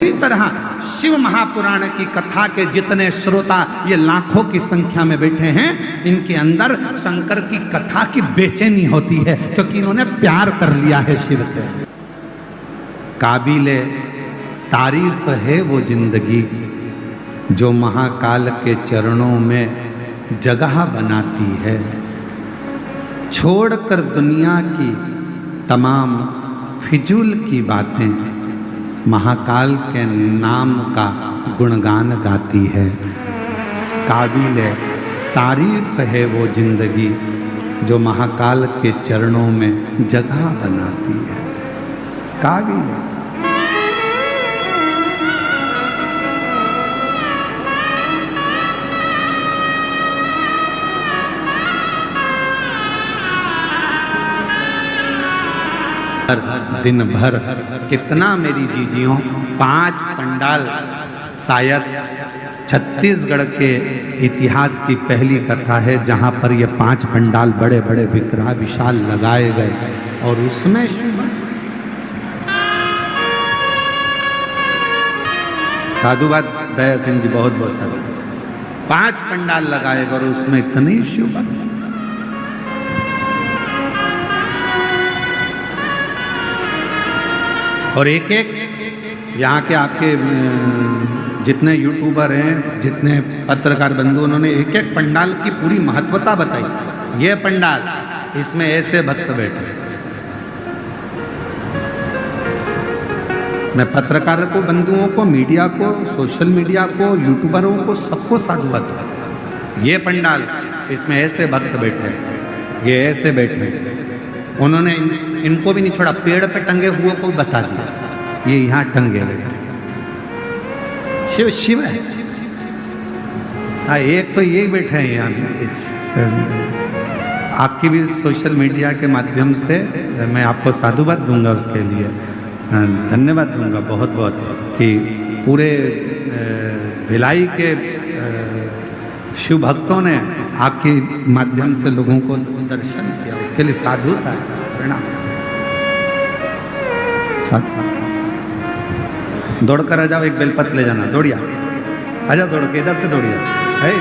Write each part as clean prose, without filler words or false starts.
इसी तरह शिव महापुराण की कथा के जितने श्रोता ये लाखों की संख्या में बैठे हैं, इनके अंदर शंकर की कथा की बेचैनी होती है, क्योंकि इन्होंने प्यार कर लिया है शिव से। काबिले तारीफ है वो जिंदगी जो महाकाल के चरणों में जगह बनाती है। छोड़कर दुनिया की तमाम फिजूल की बातें महाकाल के नाम का गुणगान गाती है। काबिले तारीफ है वो जिंदगी जो महाकाल के चरणों में जगह बनाती है। काबिले दिन भर कितना मेरी जीजियों 5 पंडाल, शायद छत्तीसगढ़ के इतिहास की पहली कथा है जहां पर ये 5 पंडाल बड़े बड़े विग्रह विशाल लगाए गए और उसमें साधुवाद दया सिंह जी बहुत बहुत सारे 5 पंडाल लगाए गए और उसमें इतनी शुभ और एक एक यहाँ के आपके जितने यूट्यूबर हैं, जितने पत्रकार बंधु, उन्होंने एक एक पंडाल की पूरी महत्वता बताई। ये पंडाल, इसमें ऐसे भक्त बैठे। मैं पत्रकार को, बंधुओं को, मीडिया को, सोशल मीडिया को, यूट्यूबरों को, सबको साधुवाद। ये पंडाल, इसमें ऐसे भक्त बैठे, ये ऐसे बैठे। उन्होंने इनको भी नहीं छोड़ा, पेड़ पे टंगे हुए को बता दिया, ये यहाँ टंगे हुए। शिव शिव है। हाँ, एक तो ये बैठे हैं यहाँ। आपकी भी सोशल मीडिया के माध्यम से मैं आपको साधुवाद दूंगा, उसके लिए धन्यवाद दूंगा बहुत बहुत, कि पूरे भिलाई के शिव भक्तों ने आपके माध्यम से लोगों को दर्शन किया, उसके लिए साधुता है, प्रणाम। दौड़ कर आ जाओ, एक बेलपत्र ले जाना, दौड़िया आ जाओ, दौड़ के इधर से दौड़िया है।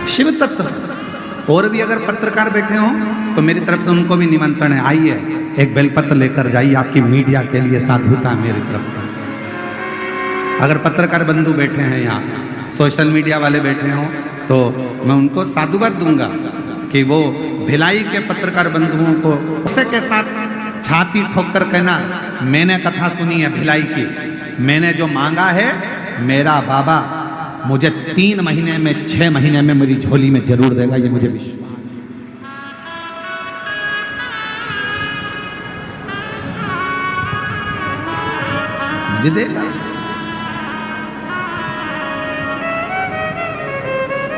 शिव तत्व। और भी अगर पत्रकार बैठे हो तो मेरी तरफ से उनको भी निमंत्रण है, आइए एक बेलपत्र लेकर जाइए, आपकी मीडिया के लिए साधुता मेरी तरफ से। अगर पत्रकार बंधु बैठे हैं यहाँ, सोशल मीडिया वाले बैठे हों, तो मैं उनको साधुवाद दूंगा कि वो भिलाई के पत्रकार बंधुओं को उसे के साथ छाती ठोक कर कहना, मैंने कथा सुनी है भिलाई की, मैंने जो मांगा है मेरा बाबा मुझे 3 महीने में, 6 महीने में मेरी झोली में जरूर देगा, ये मुझे विश्वास। मुझे देगा।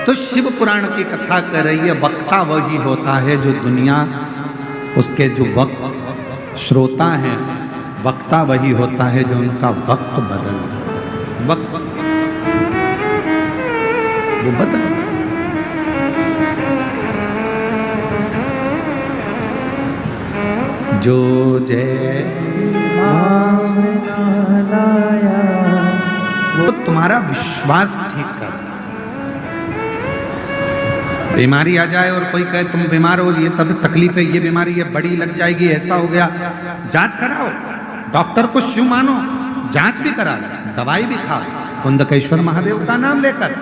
तो शिव पुराण की कथा कह रही है, वक्ता वही होता है जो दुनिया, उसके जो वक्त श्रोता हैं, वक्ता वही होता है जो उनका वक्त बदल, वक्त वो बदल। जो जैसी लाया वो तुम्हारा विश्वास ठीक कर। बीमारी आ जाए और कोई कहे तुम बीमार हो, ये तब तकलीफ है, ये बीमारी है, बड़ी लग जाएगी, ऐसा हो गया, जांच कराओ, डॉक्टर को शिव मानो, जांच भी करा, दवाई भी खाओ कुंदकेश्वर महादेव का नाम लेकर।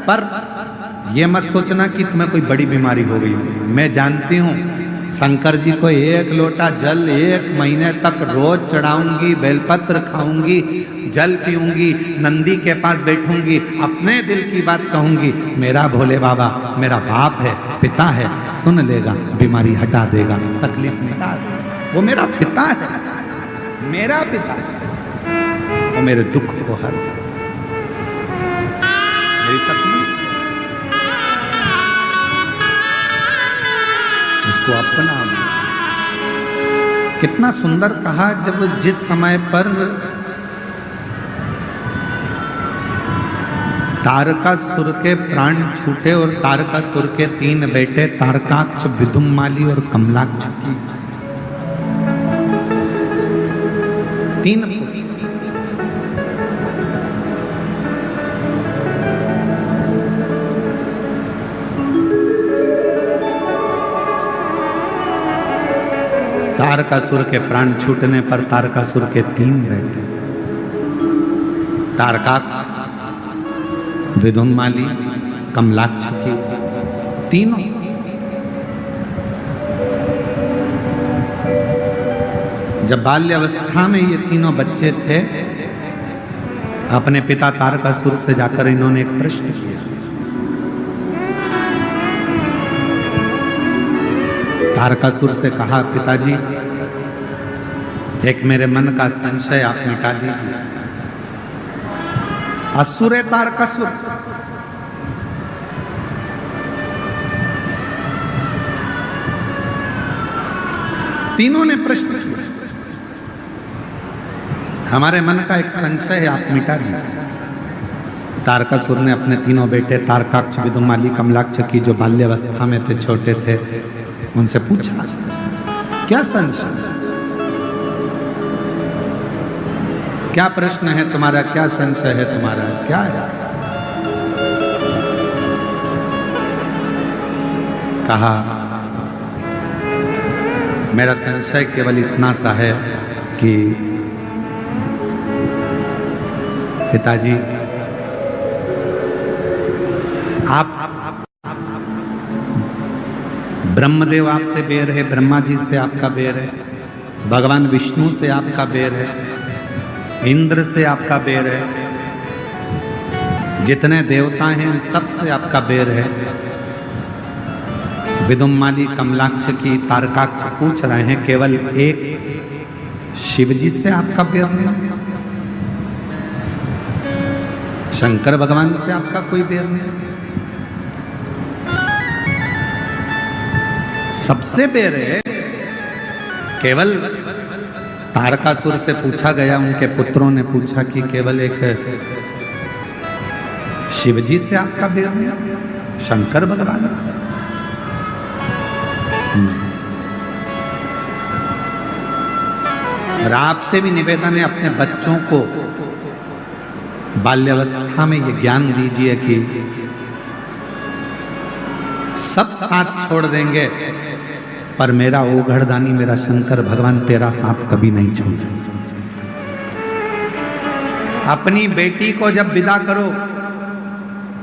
पर यह मत सोचना कि तुम्हें कोई बड़ी बीमारी हो गई। मैं जानती हूँ शंकर जी को 1 लोटा जल 1 महीने तक रोज चढ़ाऊंगी, बेलपत्र खाऊंगी, जल पीऊंगी, नंदी के पास बैठूंगी, अपने दिल की बात कहूंगी, मेरा भोले बाबा मेरा बाप है, पिता है, सुन लेगा, बीमारी हटा देगा, तकलीफ मिटा देगा। वो मेरा पिता है, मेरा पिता है, वो मेरे दुख को हर, मेरी तकलीफ उसको अपना। कितना सुंदर कहा, जब जिस समय पर तारकासुर के प्राण छूटे और तारकासुर के 3 बेटे तारकाक्ष, विदुम्माली और कमलाक्ष की 3 पुत्र। तारकासुर के प्राण छूटने पर तारकासुर के 3 बेटे, तारकाक्ष, विदुम्माली, कमलाक्ष की तीनों। जब बाल्यावस्था में ये तीनों बच्चे थे, अपने पिता तारकासुर से जाकर इन्होंने एक प्रश्न किया। तारकासुर से कहा, पिताजी एक मेरे मन का संशय आप मिटा दीजिए। असुर है तारकासुर, तीनों ने प्रश्न किया, हमारे मन का एक संशय है, आप मिटा दीजिए। तारकासुर ने अपने तीनों बेटे तारकाक्ष, विदुम्माली, कमलाक्ष की जो बाल्यावस्था में थे, छोटे थे, उनसे पूछा, क्या संशय, क्या प्रश्न है तुम्हारा, क्या संशय है तुम्हारा, क्या है? कहा, मेरा संशय केवल इतना सा है कि पिताजी आप ब्रह्मदेव आपसे बेर है, ब्रह्मा जी से आपका बेर है, भगवान विष्णु से आपका बेर है, इंद्र से आपका बेर है, जितने देवता हैं सब से आपका बेर है। विदुम्माली, कमलाक्ष की, तारकाक्ष पूछ रहे हैं, केवल एक शिव जी से आपका बेर नहीं, शंकर भगवान से आपका कोई बेर नहीं, सबसे बेर है। केवल तारकासुर से पूछा गया, उनके पुत्रों ने पूछा कि केवल एक शिवजी से आपका बेर नहीं, शंकर भगवान से और आपसे भी निवेदन है, अपने बच्चों को बाल्यावस्था में ये ज्ञान दीजिए कि सब साथ छोड़ देंगे पर मेरा ओघड़दानी, मेरा शंकर भगवान तेरा साथ कभी नहीं छोड़े। अपनी बेटी को जब विदा करो,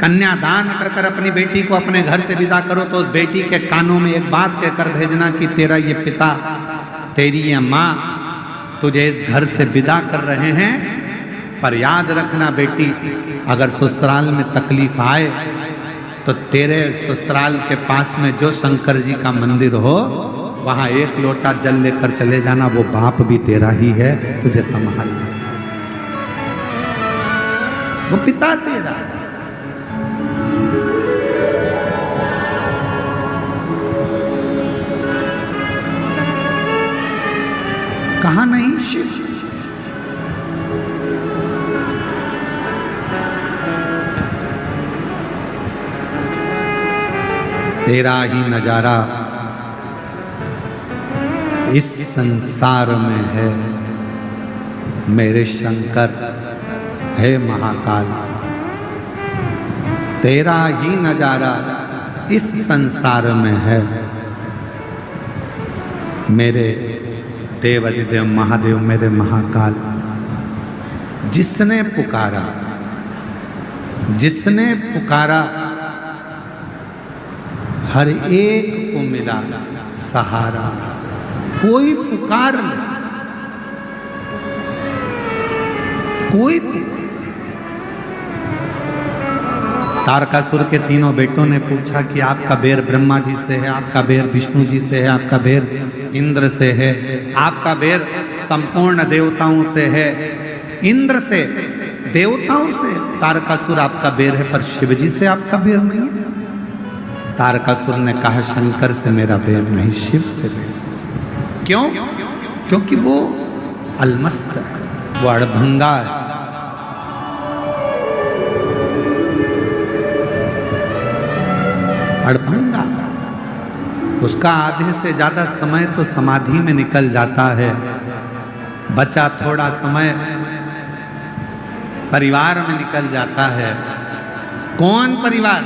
कन्यादान कर कर अपनी बेटी को अपने घर से विदा करो, तो उस बेटी के कानों में एक बात कहकर भेजना कि तेरा ये पिता, तेरी ये माँ तुझे इस घर से विदा कर रहे हैं, पर याद रखना बेटी, अगर ससुराल में तकलीफ आए तो तेरे ससुराल के पास में जो शंकर जी का मंदिर हो, वहां एक लोटा जल लेकर चले जाना, वो बाप भी तेरा ही है, तुझे संभाल, वो पिता तेरा। कहा नहीं शिव, तेरा ही नजारा इस संसार में है, मेरे शंकर है महाकाल, तेरा ही नजारा इस संसार में है, मेरे देवाधिदेव महादेव, मेरे महाकाल। जिसने पुकारा, जिसने पुकारा, हर एक को मिला सहारा। कोई पुकार ले, कोई। तारकासुर के तीनों बेटों ने पूछा कि आपका बेर ब्रह्मा जी से है, आपका बेर विष्णु जी से है, आपका बेर इंद्र से है, आपका बेर संपूर्ण देवताओं से है, इंद्र से, देवताओं से। तारकासुर आपका बेर है, पर शिव जी से आपका बेर नहीं है। तारकासुर ने कहा, शंकर से मेरा बेर नहीं, शिव से बेर। क्यों? क्योंकि वो अलमस्त है, वो अड़भंगा है। अड़भंगा, उसका आधे से ज्यादा समय तो समाधि में निकल जाता है, बचा थोड़ा समय परिवार में निकल जाता है। कौन परिवार?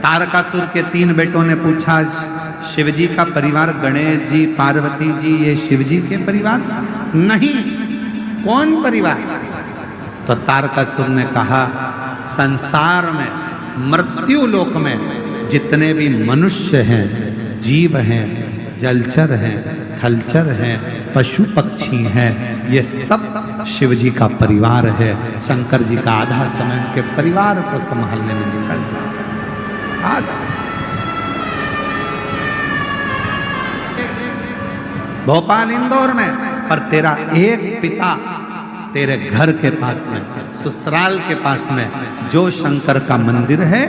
तारकासुर के 3 बेटों ने पूछा, शिवजी का परिवार, गणेश जी, पार्वती जी, ये शिवजी के परिवार से? नहीं। कौन परिवार? तो तारकासुर ने कहा, संसार में, मृत्यु लोक में जितने भी मनुष्य हैं, जीव हैं, जलचर हैं, थलचर हैं, पशु पक्षी हैं, ये सब शिव जी का परिवार है। शंकर जी का आधा समय के परिवार को संभालने में निकल जाता है। भोपाल, इंदौर में, पर तेरा एक पिता तेरे घर के पास में, ससुराल के पास में जो शंकर का मंदिर है,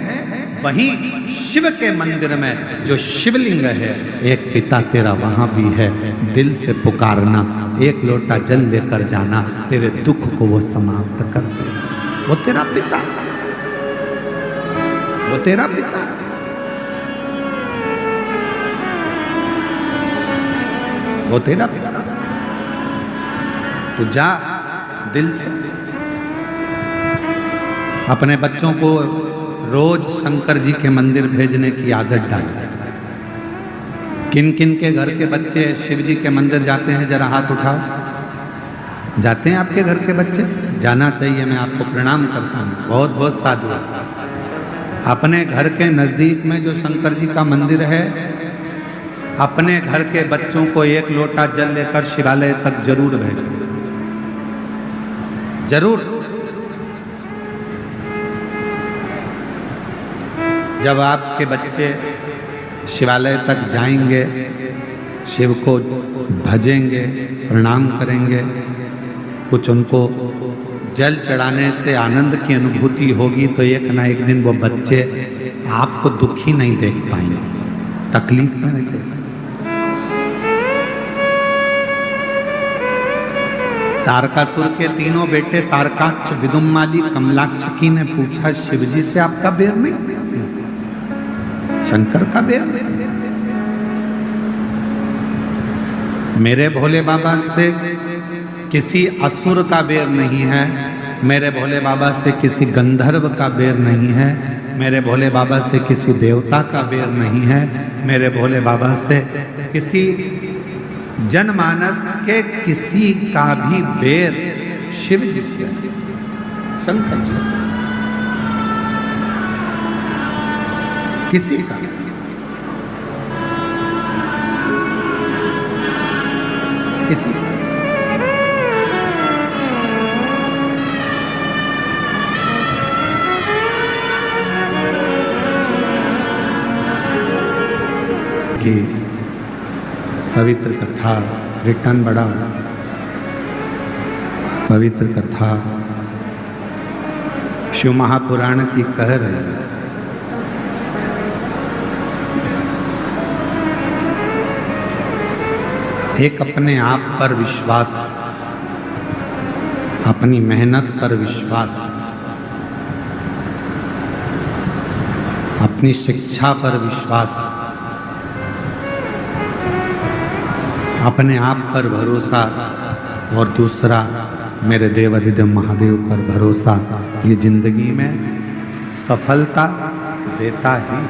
वहीं शिव के मंदिर में जो शिवलिंग है, एक पिता तेरा वहां भी है। दिल से पुकारना, एक लोटा जल लेकर जाना, तेरे दुख को वो समाप्त कर दे। वो तेरा पिता, वो तेरा पिता। वो तेरा पिता। तो जा दिल से। अपने बच्चों को रोज शंकर जी के मंदिर भेजने की आदत डाल। किन किन के घर के बच्चे शिव जी के मंदिर जाते हैं, जरा हाथ उठाओ। जाते हैं आपके घर के बच्चे? जाना चाहिए, मैं आपको प्रणाम करता हूँ, बहुत बहुत साधु। अपने घर के नजदीक में जो शंकर जी का मंदिर है, अपने घर के बच्चों को एक लोटा जल लेकर शिवालय तक जरूर भेजो, जरूर। जब आपके बच्चे शिवालय तक जाएंगे, शिव को भजेंगे, प्रणाम करेंगे, कुछ उनको जल चढ़ाने से आनंद की अनुभूति होगी, तो एक ना एक दिन वो बच्चे आपको दुखी नहीं देख पाएंगे, तकलीफ में नहीं देख। तारकासुर के 3 बेटे तारकाक्ष, विदुम्माली, कमलाक्षकी ने पूछा, शिवजी से आपका बैर नहीं? शंकर का बैर? मेरे भोले बाबा से किसी असुर का बैर नहीं है, मेरे भोले बाबा से किसी गंधर्व का बैर नहीं है, मेरे भोले बाबा से किसी देवता का बैर नहीं है, मेरे भोले बाबा से किसी जनमानस के किसी का भी बैर शिव जी से, शंकर जी से, किसी का। किसी का। कि पवित्र कथा रिटर्न बड़ा पवित्र कथा शिव महापुराण की कह रहे हैं। एक अपने आप पर विश्वास, अपनी मेहनत पर विश्वास, अपनी शिक्षा पर विश्वास, अपने आप पर भरोसा, और दूसरा मेरे देवाधिदेव महादेव पर भरोसा, ये जिंदगी में सफलता देता ही।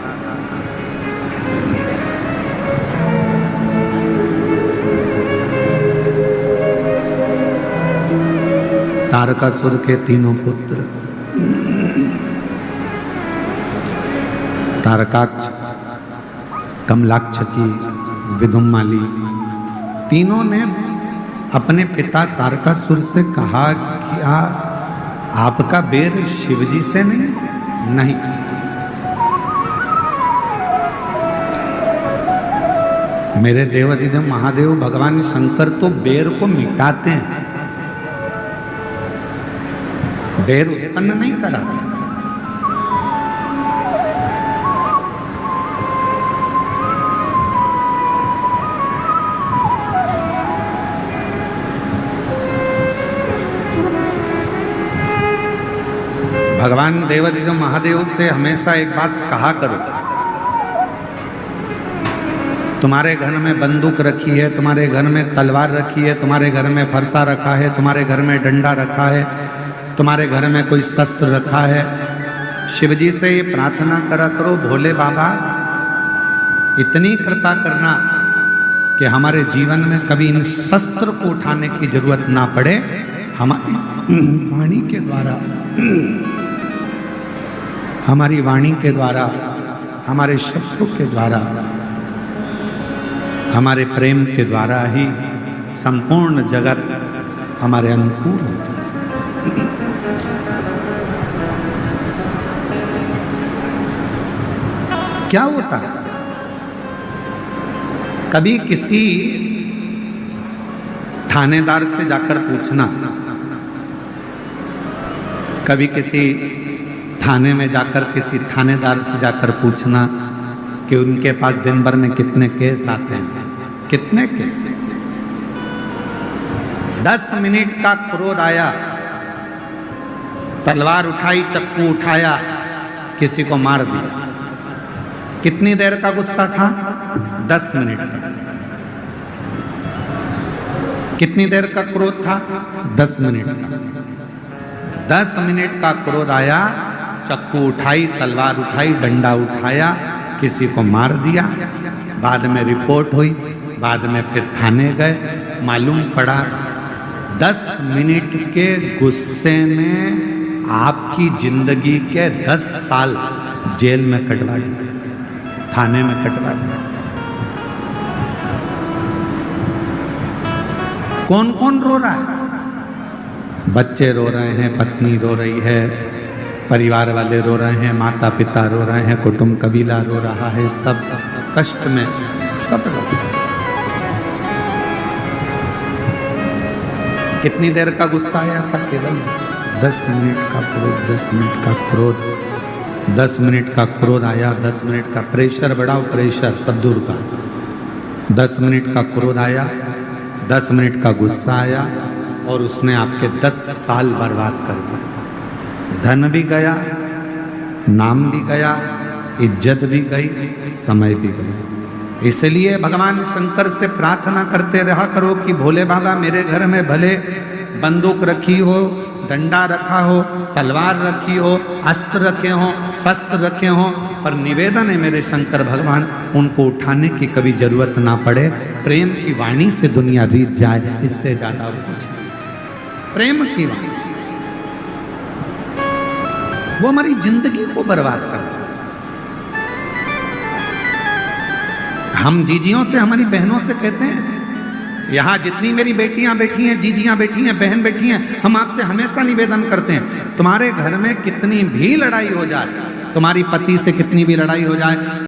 तारकासुर के 3 पुत्र तारकाक्ष, कमलाक्षकी, विदुम्माली, तीनों ने अपने पिता तारकासुर से कहा कि आपका बैर शिवजी से नहीं। मेरे देवाधिदेव महादेव भगवान शंकर तो बैर को मिटाते हैं, बैर उत्पन्न नहीं कराते। भगवान देवाधिदेव महादेव से हमेशा एक बात कहा करो, तुम्हारे घर में बंदूक रखी है, तुम्हारे घर में तलवार रखी है, तुम्हारे घर में फरसा रखा है, तुम्हारे घर में डंडा रखा है, तुम्हारे घर में कोई शस्त्र रखा है, शिव जी से ये प्रार्थना करा करो, भोले बाबा इतनी कृपा करना कि हमारे जीवन में कभी इन शस्त्र को उठाने की जरूरत ना पड़े। हमारी वाणी के द्वारा, हमारी वाणी के द्वारा, हमारे शब्दों के द्वारा, हमारे प्रेम के द्वारा ही संपूर्ण जगत हमारे अनुकूल होता है। क्या होता है, कभी किसी थानेदार से जाकर पूछना, कभी किसी थाने में जाकर किसी थानेदार से जाकर पूछना कि उनके पास दिन भर में कितने केस आते हैं, कितने केस। 10 मिनट का क्रोध आया, तलवार उठाई, चक्कू उठाया, किसी को मार दिया। कितनी देर का गुस्सा था? 10 मिनट का। कितनी देर का क्रोध था? 10 मिनट का। 10 मिनट का क्रोध आया, चक्कू उठाई, तलवार उठाई, डंडा उठाया, किसी को मार दिया। बाद में रिपोर्ट हुई, बाद में फिर थाने गए, मालूम पड़ा 10 मिनट के गुस्से में आपकी जिंदगी के 10 साल जेल में कटवा दिए, थाने में कटवा दिया। कौन कौन रो रहा है? बच्चे रो रहे हैं, पत्नी रो रही है, परिवार वाले रो रहे हैं, माता पिता रो रहे हैं, कुटुंब कबीला रो रहा है, सब कष्ट में, सब रो रहे हैं। कितनी देर का गुस्सा आया था? केवल 10 मिनट का क्रोध, 10 मिनट का क्रोध, 10 मिनट का क्रोध आया, 10 मिनट का प्रेशर बढ़ाओ, प्रेशर सब दूर का। 10 मिनट का क्रोध आया, 10 मिनट का गुस्सा आया और उसने आपके 10 साल बर्बाद कर दिए। धन भी गया, नाम भी गया, इज्जत भी गई, समय भी गया। इसलिए भगवान शंकर से प्रार्थना करते रहा करो कि भोले बाबा मेरे घर में भले बंदूक रखी हो, डंडा रखा हो, तलवार रखी हो, अस्त्र रखे हो, शस्त्र रखे हो, पर निवेदन है मेरे शंकर भगवान उनको उठाने की कभी जरूरत ना पड़े। प्रेम की वाणी से दुनिया रीत जाए, इससे ज्यादा कुछ। प्रेम की वाणी वो हमारी जिंदगी को बर्बाद कर। हम जीजियों से, हमारी बहनों से कहते हैं, यहाँ जितनी मेरी बेटियां बैठी हैं, जीजियां बैठी हैं, बहन बैठी हैं, हम आपसे हमेशा निवेदन करते हैं, तुम्हारे घर में कितनी भी लड़ाई हो जाए, तुम्हारी पति से कितनी भी लड़ाई हो जाए,